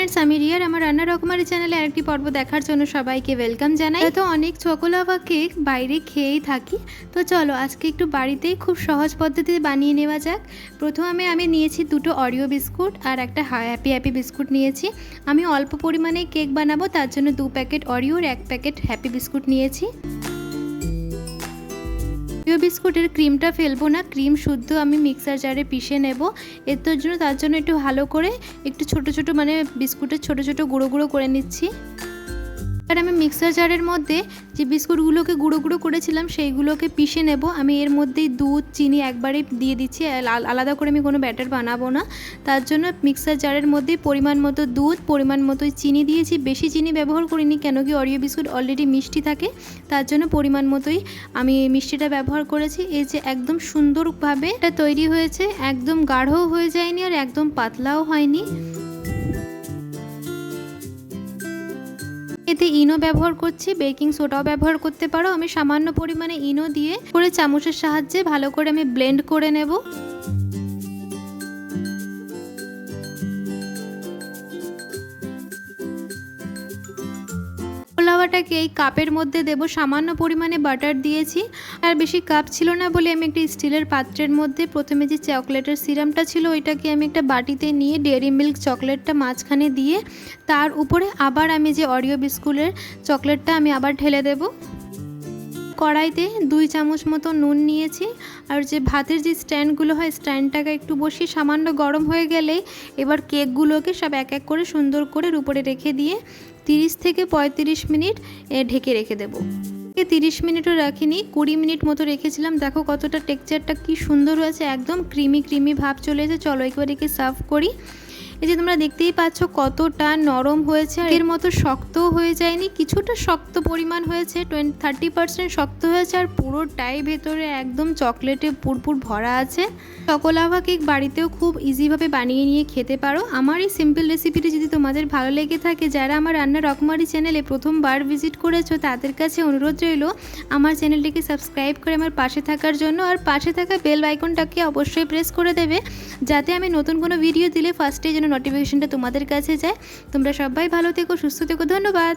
Friends আমি রিয়ার আমার রান্না রকমারি চ্যানেলে আরেকটি পর্ব দেখার জন্য সবাইকে ওয়েলকাম জানাই। তো অনেক চকোলাভা কেক বাইরে খেয়েই থাকি, তো চলো আজকে একটু বাড়িতেই খুব সহজ পদ্ধতিতে বানিয়ে নেওয়া যাক। প্রথমে আমি নিয়েছি দুটো অরিও বিস্কুট আর একটা হ্যাপি হ্যাপি বিস্কুট নিয়েছি। আমি অল্প পরিমাণে কেক বানাবো, তার জন্য 2 প্যাকেট অরিও আর 1 প্যাকেট হ্যাপি বিস্কুট নিয়েছি। অরিও বিস্কুটের ক্রিমটা ফেলবো না, ক্রিম শুদ্ধ আমি মিক্সার জারে পিষে নেব। তার জন্য একটু ভালো করে একটু ছোট ছোট মানে বিস্কুটের ছোট ছোট গুঁড়ো গুঁড়ো করে নিচ্ছি। আর আমি মিক্সার জারের মধ্যে যে বিস্কুটগুলোকে গুঁড়ো গুঁড়ো করেছিলাম সেইগুলোকে পিষে নেব। আমি এর মধ্যেই দুধ চিনি একবারে দিয়ে দিচ্ছি, আলাদা করে আমি কোনো ব্যাটার বানাবো না। তার জন্য মিক্সার জারের মধ্যেই পরিমাণ মতো দুধ, পরিমাণ মতো চিনি দিয়েছি। বেশি চিনি ব্যবহার করিনি, কেন কি অরিও বিস্কুট অলরেডি মিষ্টি থাকে, তার জন্য পরিমাণ মতোই আমি মিষ্টিটা ব্যবহার করেছি। এই যে একদম সুন্দরভাবে এটা তৈরি হয়েছে, একদম গাঢ়ও হয়ে যায়নি আর একদম পাতলাও হয়নি। এতে ইনো ব্যবহার করছি, বেকিং সোডাও ব্যবহার করতে পারো। আমি সামান্য পরিমাণে ইনো দিয়ে করে চামচের সাহায্যে ভালো করে আমি ব্লেন্ড করে নেব। লাভাটাকে এই কাপের মধ্যে দেব। সামান্য পরিমাণে বাটার দিয়েছি, আর বেশি কাপ ছিল না বলে আমি একটা স্টিলের পাত্রের মধ্যে প্রথমে যে চকলেটের সিরামটা ছিল ওইটাকে আমি একটা বাটিতে নিয়ে ডেয়ারি মিল্ক চকলেটটা মাঝখানে দিয়ে তার উপরে আবার আমি যে অরিও বিস্কুটের চকলেটটা আমি আবার ঢেলে দেব। কড়াইতে 2 চামচ মতো নুন নিয়েছি, আর যে ভাতের যে স্ট্যান্ডগুলো হয় স্ট্যান্ডটাকে একটু বসিয়ে সামান্য গরম হয়ে গেলেই এবার কেকগুলোকে সব এক এক করে সুন্দর করে উপরে রেখে দিয়ে 30 থেকে 35 মিনিট ঢেকে রেখে দেবো। 30 মিনিটও রাখিনি, 20 মিনিট মতো রেখেছিলাম। দেখো কতটা টেক্সচারটা কি সুন্দর হয়েছে, একদম ক্রিমি ক্রিমি ভাব চলে এসেছে। চলো একবার একে সার্ভ করি। এই যে তোমরা দেখতেই পাচ্ছ কতটা নরম হয়েছে, আর এর মতো শক্তও হয়ে যায়নি, কিছুটা শক্ত পরিমাণ হয়েছে, 30% শক্ত হয়েছে, আর পুরোটাই ভেতরে একদম চকলেটে পুরপুর ভরা আছে। চকোলাভা কেক বাড়িতেও খুব ইজিভাবে বানিয়ে নিয়ে খেতে পারো। আমার এই সিম্পল রেসিপিটি যদি তোমাদের ভালো লেগে থাকে, যারা আমার রান্না রকমারি চ্যানেলে প্রথমবার ভিজিট করেছো তাদের কাছে অনুরোধ রইল আমার চ্যানেলটিকে সাবস্ক্রাইব করে আমার পাশে থাকার জন্য, আর পাশে থাকা বেল আইকনটাকে অবশ্যই প্রেস করে দেবে, যাতে আমি নতুন কোনো ভিডিও দিলে ফার্স্টে যেন নোটিফিকেশনটা তোমাদের কাছে যায়। তোমরা সবাই ভালো থেকো, সুস্থ থেকো, ধন্যবাদ।